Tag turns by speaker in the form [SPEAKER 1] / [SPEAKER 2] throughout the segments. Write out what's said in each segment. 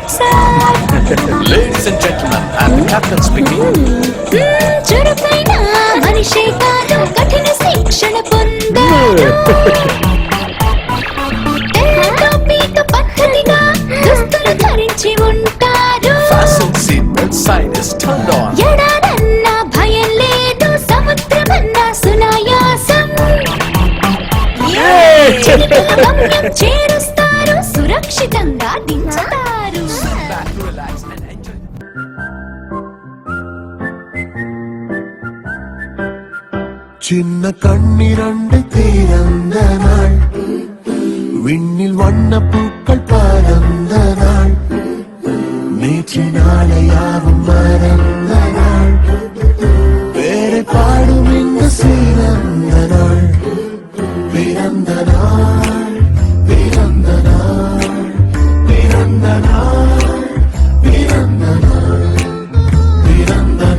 [SPEAKER 1] Ladies and gentlemen, I'm the captain speaking.
[SPEAKER 2] చురుకైన మనిషే కాదు కఠిన శిక్షణ పొందాడు మీకు పద్ధతిగా దుస్తులు ధరించి ఉంటారు
[SPEAKER 1] Fasten seatbelt sign is turned on.
[SPEAKER 2] ఎడారన్న భయం లేదు సముద్రమన్న సునాయాసం గమ్యం చేరుస్తారు సురక్షితంగా దించుతారు.
[SPEAKER 1] Sit back, relax and enjoy.
[SPEAKER 3] ചിന്ന കണ്ണിരണ്ട് തീരந்த നാൾ വിണ്ണിൽ വണ്ണപ്പൂക്കൾ പരந்த നാൾ നേற்று നാളെയാവും മറந்த നാൾ വേറെ പാടും ഇന്ന് സീരந்த നാൾ പിറந்த നാൾ പിറந்த നാൾ പിറந்த നാൾ പിറந்த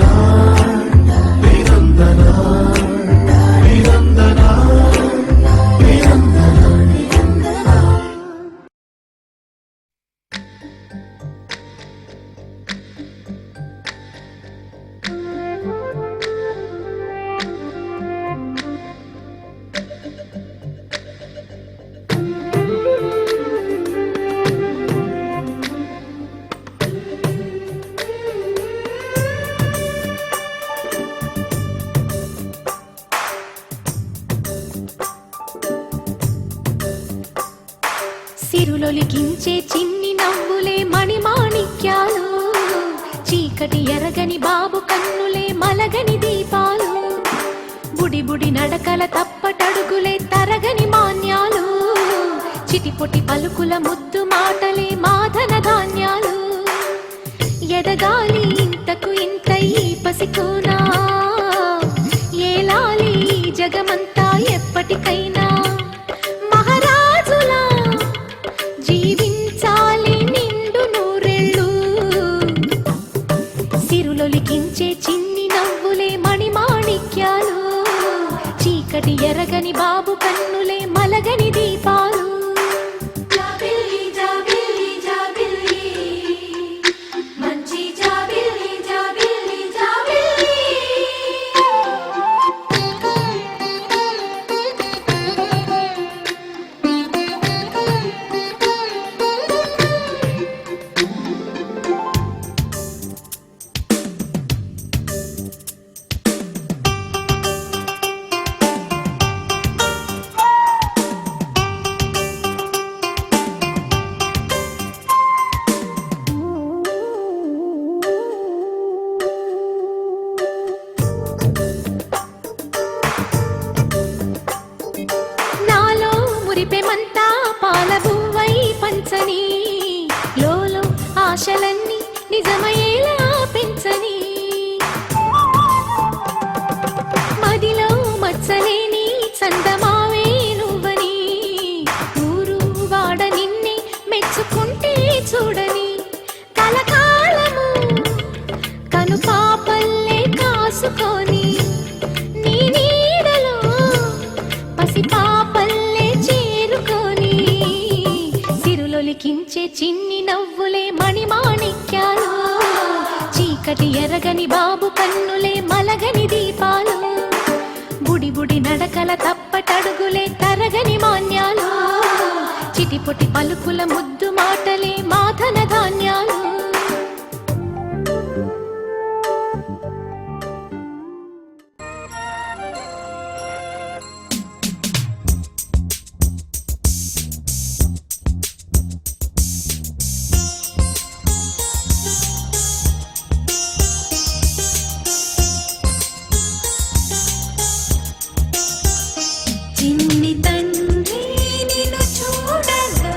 [SPEAKER 3] നാൾ പിറந்த നാൾ പിറந்த നാൾ
[SPEAKER 2] సిరులొలికించే చిన్ని నవ్వులే మణిమాణిక్యాలు చీకటి ఎరగని బాబు కన్నులే మలగని దీపాలు బుడి బుడి నడకల తప్పటడుగులే తరగని మాన్యాలు చిటిపొటి పలుకుల ముద్దు మాటలే మాధన ధాన్యాలు ఎదగాలి ఇంతకు ఇంత ఈ పసికోనా ఏలాలి జగమంతా ఎప్పటికైనా మహారాజులా జీవించాలి నిండు నూరెళ్ళు సిరులొలికించే చిన్ని నవ్వులే మణిమాణిక్యాలు చీకటి ఎరగని బాబు కన్నులే మలగని దీపాలు మురిపెమంతా పాలబువ్వై పంచని లోలో ఆశలన్నీ నిజమయ్యేలా పెంచని మదిలో మచ్చలేని చందమావే నువ్వని ఊరు వాడ నిన్నే మెచ్చుకుంటే చూడని కలకాలము కను పాపల్లే కాసుకొని నీ నీడలో పసిపాపల్లే కించే చిన్ని నవ్వులే మణిమాణిక్యాలు చీకటి ఎరగని బాబు కన్నులే మలగని దీపాలు బుడి బుడి నడకల తప్పటడుగులే తరగని మాన్యాలు చిటిపొటి పలుకుల ముద్దు మాటలే మాధన ధాన్యాలు చిన్ని తండ్రి నిన్ను చూడగా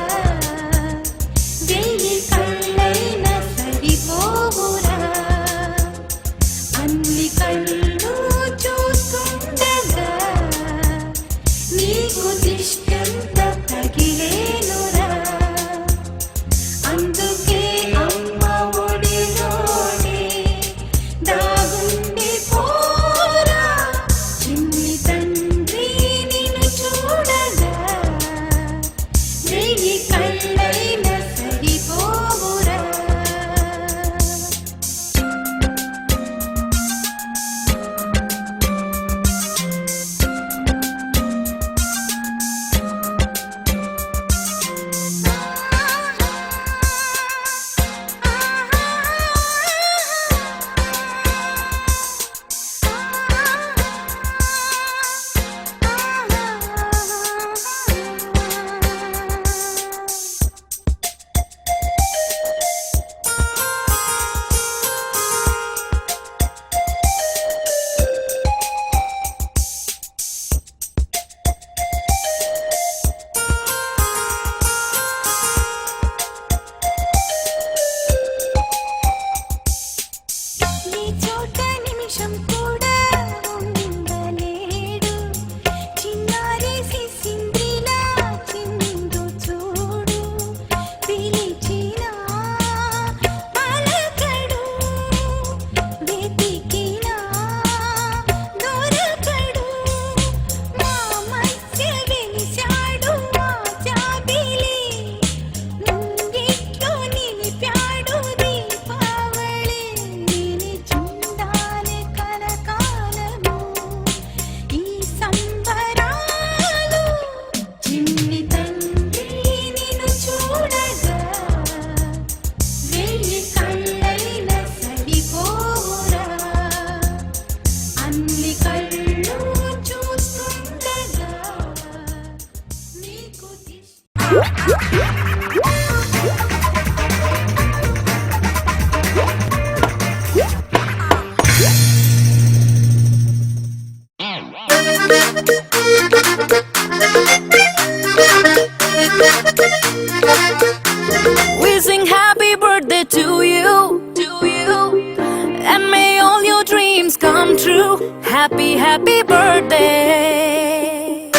[SPEAKER 2] happy, happy birthday.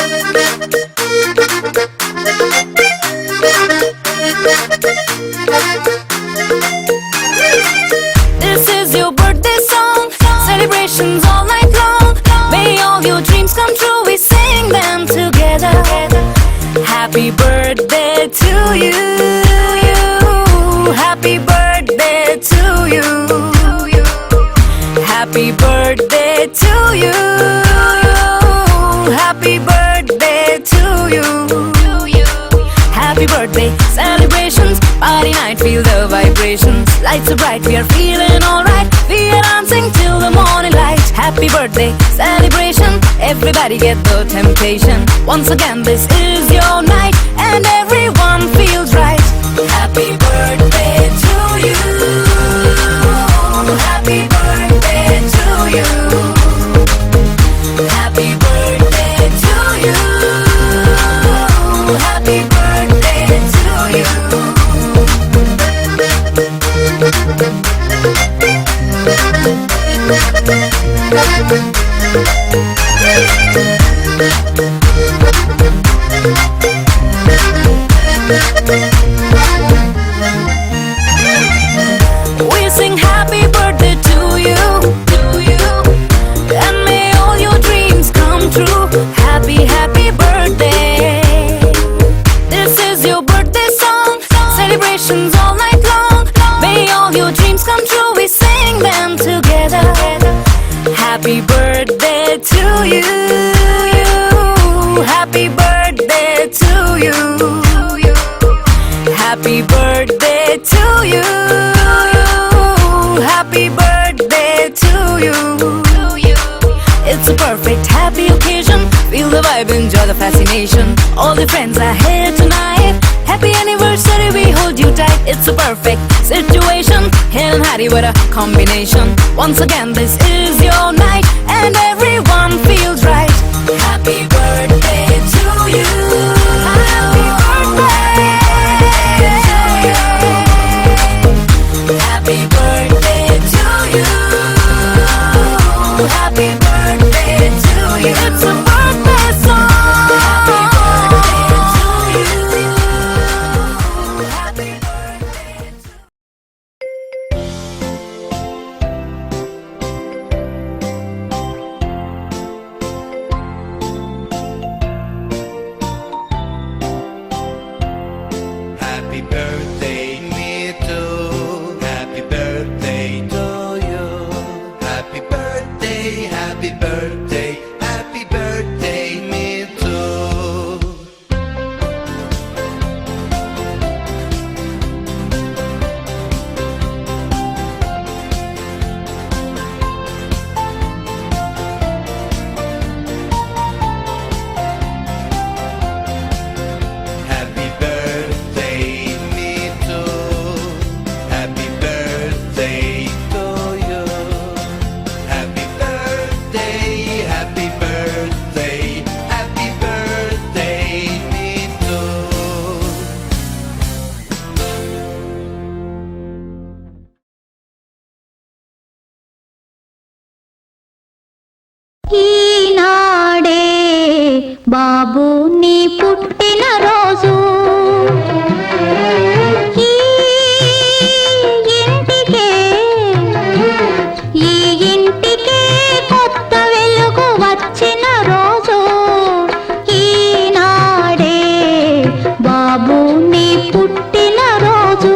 [SPEAKER 2] This is your birthday song, celebrations all night long. May all your dreams come true, we sing them together. Happy birthday to you. Happy birthday to you. Happy birthday to you. Happy birthday to you. Happy birthday celebrations, party night, feel the vibrations. Lights are bright, we are feeling alright. We are dancing till the morning light. Happy birthday celebration, everybody get the temptation. Once again, this is your night, and everyone feels right. Happy birthday to you. Happy birthday to you. Happy birthday to you. Happy birthday to you. We sing happy birthday to you, and may all your dreams come true. Happy, happy birthday. This is your birthday song, celebrations all night long. May all your dreams come true, we sing them together. Happy birthday to you. Happy birthday to you. Happy birthday to you. Happy birthday to you. It's a perfect happy occasion. Feel the vibe, enjoy the fascination. All the friends are here tonight. Happy anniversary, we hold you tight. It's a perfect situation. Ken and Harry, what a combination. Once again, this is your night, and everyone feels right. Happy birthday to you. Happy birthday. Happy birthday to you. Happy birthday to you. It's a birthday song. Happy birthday to you. Happy birthday to you.
[SPEAKER 3] Happy birthday, me too. Happy birthday to you. Happy birthday, happy birthday, happy birthday, me too. Happy birthday, me too. Happy birthday to you. Happy birthday, happy birthday, happy birthday, me too.
[SPEAKER 4] ఈనాడే బాబు నీ పుట్టిన రోజు. ఈ ఇంటికే కొత్త వెలుగు వచ్చిన రోజు. ఈనాడే బాబు నీ పుట్టిన రోజు.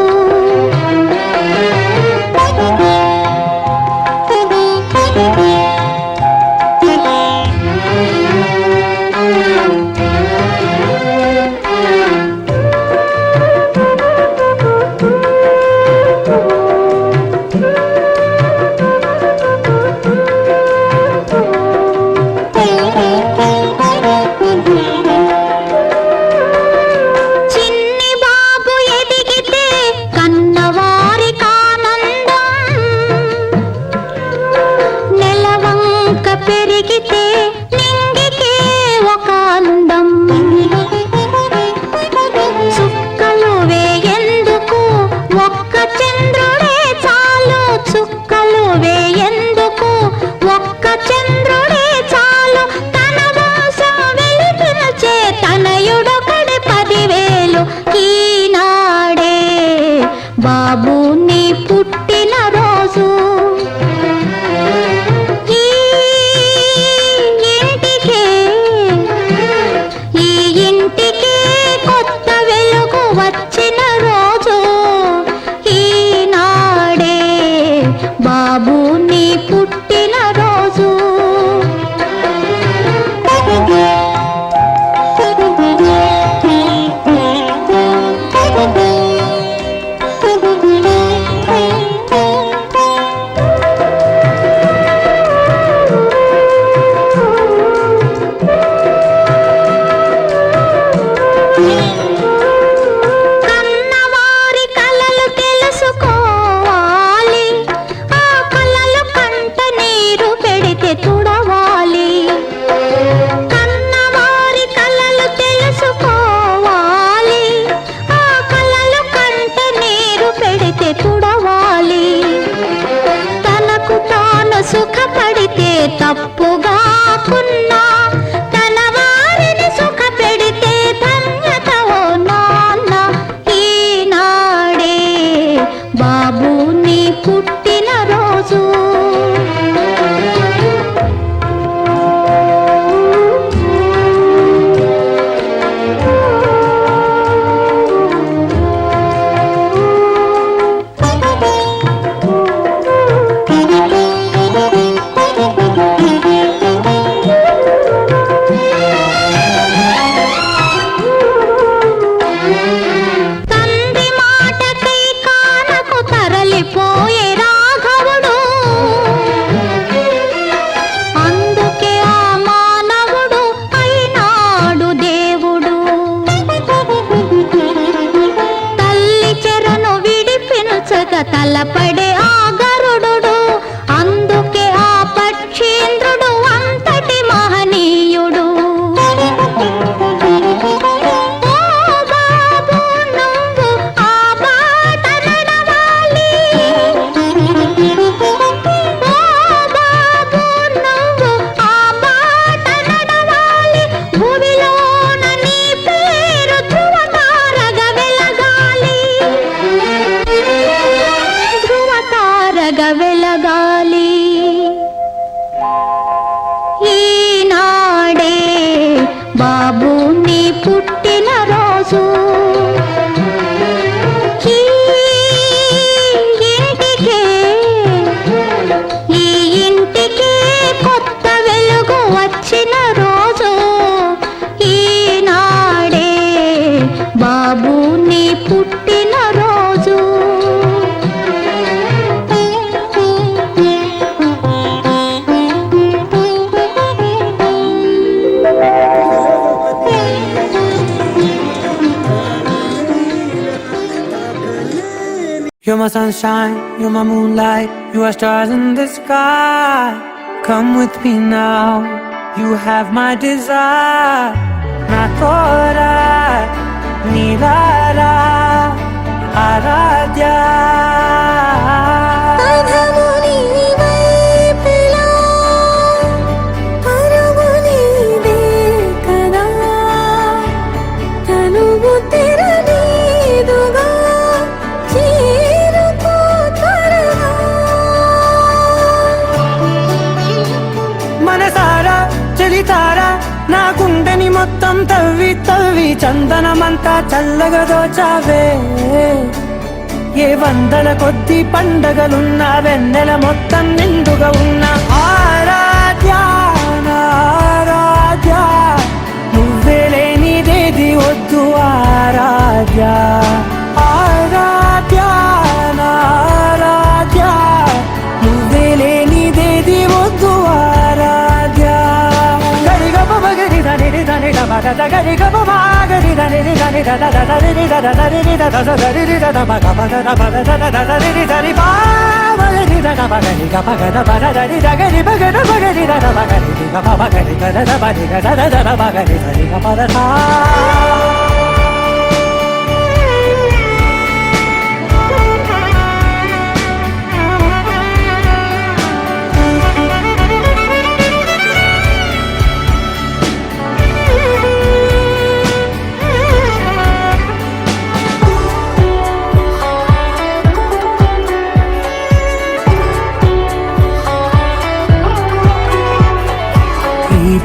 [SPEAKER 4] నీ పుట్టిన రోజు ఈ ఇంటికే కొత్త వెలుగు వచ్చిన రోజు ఈనాడే బాబు నీ పుట్టిన రోజు కన్నవారి కలలు తెలుసుకోవాలి ఆ కలలు కంట నీరు పెడితే తుడవాలి కన్నవారి కలలు తెలుసుకోవాలి ఆ కలలు కంట నీరు పెడితే తుడవాలి తనకు తాను సుఖపడితే తప్పుగాకున్నా తన వారిని సుఖ పెడితే ధన్యత ఓ నాన్న ఈనాడే బాబు నీ పుట్టిన రోజు తండ్రి మాటకై కానకు తరలిపోయే రాఘవుడు అందుకే ఆ మానవుడు అయినాడు దేవుడు తల్లి చెరను విడిపించక తలపడే ఆ గరుడు అందుకే ఆ పక్షీంద్రుడు అంతటి మహనీయుడు ఓ బాబు నువ్వు ఆ బాట నడవాలి ఓ బాబు నువ్వు ఆ బాట నడవాలి భూమిలోన నీ పేరు ధృవతారగా వెలగాలి ధృవతారగా వెలగాలి ఈనాడే బాబు నీ పుట్టిన రోజు ఈ ఇంటికే కొత్త వెలుగు వచ్చిన రోజు ఈనాడే బాబు నీ పుట్టిన రోజు
[SPEAKER 5] You're my sunshine, you're my moonlight, you are stars in the sky. Come with me now, you have my desire. Na tora, nilara, aradya. మనసారా చలితారా నా గుండెని మొత్తం తవ్వి తవ్వి చందనమంతా చల్లగా దోచావే ఏ వందల కొద్ది పండగలున్నా వెన్నెల మొత్తం నిండుగా ఉన్న ఆరాధ్య నా ఆరాధ్య నువ్వే లేనిదేది వద్దు ఆరాధ్య ఆరాధ్య నా ఆరాధ్య నువ్వే లేనిదేది వద్దు ఆరాధ్య గరిగ బగరి దని దని డబద గరిగ బగరి దని దని దద దరి దద దరి దద దరి దద బగ బగ దబద దద దరి దరి బావరి దద బగరి గ బగ దబద దరి దగరి బగ బగరి దద బగరి గ బగరి దద బగరి దద దద బగరి దరి గ బద సా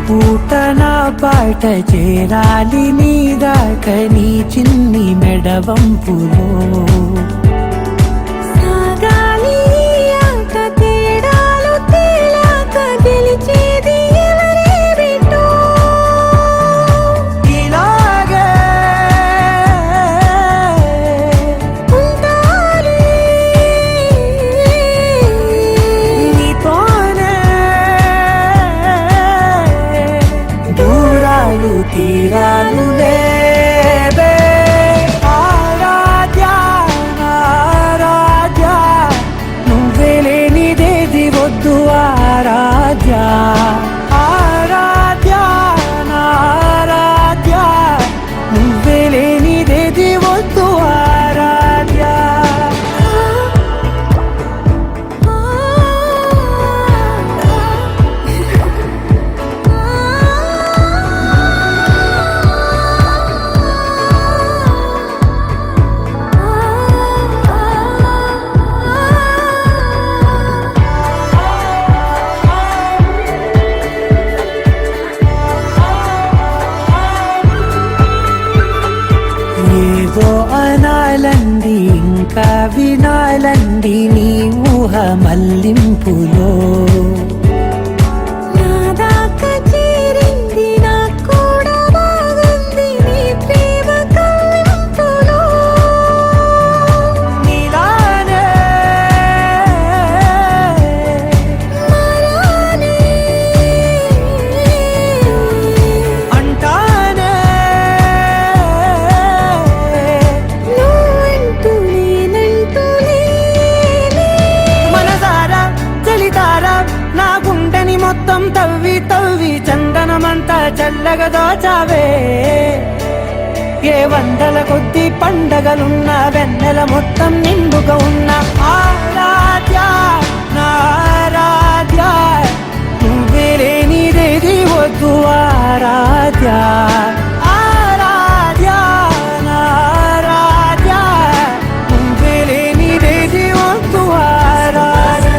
[SPEAKER 5] పూట నా పాట చేరాలి నీ దాకా నీ చిన్ని మెడవంపులో
[SPEAKER 2] సాగాలి ఈ ఆట తేడాలు తేలాక గెలిచేది ఎవరేమిటో
[SPEAKER 5] ఇలాగే
[SPEAKER 2] ఉండాలి
[SPEAKER 5] నీతోనే దూరాలు తీరాలు లేవే ఆరాధ్య ఆరాధ్య నువ్వే లేనిదేది వద్దు ఆరాధ్య ఆరాధ్య ఆరాధ్య నువ్వే లేనిదేది వద్దు ఆరాధ్య ఏదో అనాలంది ఇంకా వినాలంది నీ ఊహ మల్లింపులో
[SPEAKER 2] నా దాకా చేరింది నాకు కూడా బాగుంది నీ ప్రేమ కవ్వింపులో
[SPEAKER 5] నీలానే
[SPEAKER 2] మారానే
[SPEAKER 5] అంటానే
[SPEAKER 2] నువ్వంటూ నేనంటూ లేనే
[SPEAKER 5] మనసారా చలితారా నా గుండెని మొత్తం తవ్వి తవ్వి చందనమంతా చల్లగా దోచావే ఏ వందల కొద్ది పండగలున్న వెన్నెల మొత్తం నిండుగా ఉన్న ఆరాధ్య నా ఆరాధ్య నువ్వే లేనిదేది వద్దు ఆరాధ్య ఆరాధ్య నా ఆరాధ్య నువ్వే లేనిదేది వద్దు ఆరాధ్య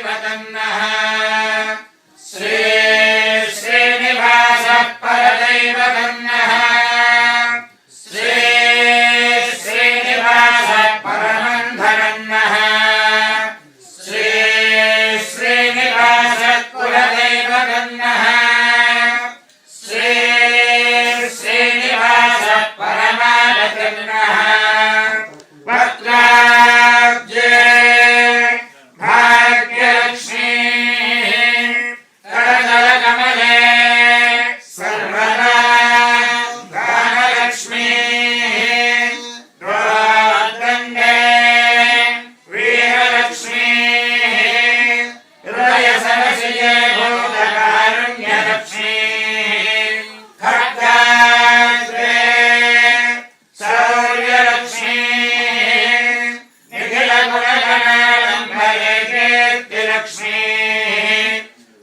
[SPEAKER 3] परदैवतन्नः श्री श्रीनिवासः परदैवतन्नः श्री श्रीनिवासः परमन्धरन्नः श्री श्रीनिवासः कुलदैवतन्नः श्री श्रीनिवासः परमागतन्नः वक्त्राब्जे भाग्यलक्ष्मी करतलकमले सर्वदा धनलक्ष्मी द्वादण्डे वीरलक्ष्मी हृदयसरसिजे भूतकारुण्यलक्ष्मी खड्गाग्रे शौर्यलक्ष्मी निखिलगुणगणालम्बरे कीर्तिलक्ष्मी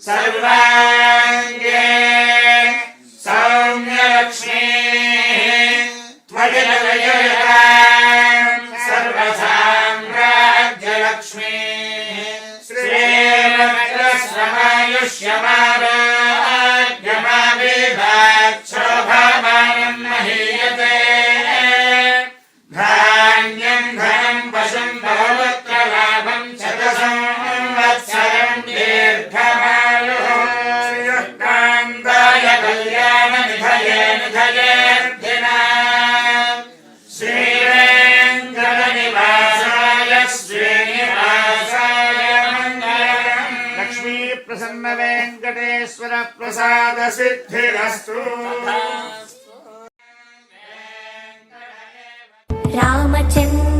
[SPEAKER 3] सर्वाङ्गे सौम्यलक्ष्मी त्वरितलयितां सर्वसाम्राज्यलक्ष्मी श्रीरक्षमायुष्यमारोग्यमाविभाक्षोभामानं महीयते धान्यं धनं पशुं बहुपुत्रलाभं शतसंवत्सरं दीर्घमायुः श्रीयुक्तान्ताय कल्याणनिधये निधयेऽर्थिनाम् श्रीवेङ्कटनिवासाय श्रीनिवासाय मङ्गलम् लक्ष्मी प्रसन्न वेङ्कटेश्वर प्रसाद सिद्धिरस्तु
[SPEAKER 4] रामचन्द्र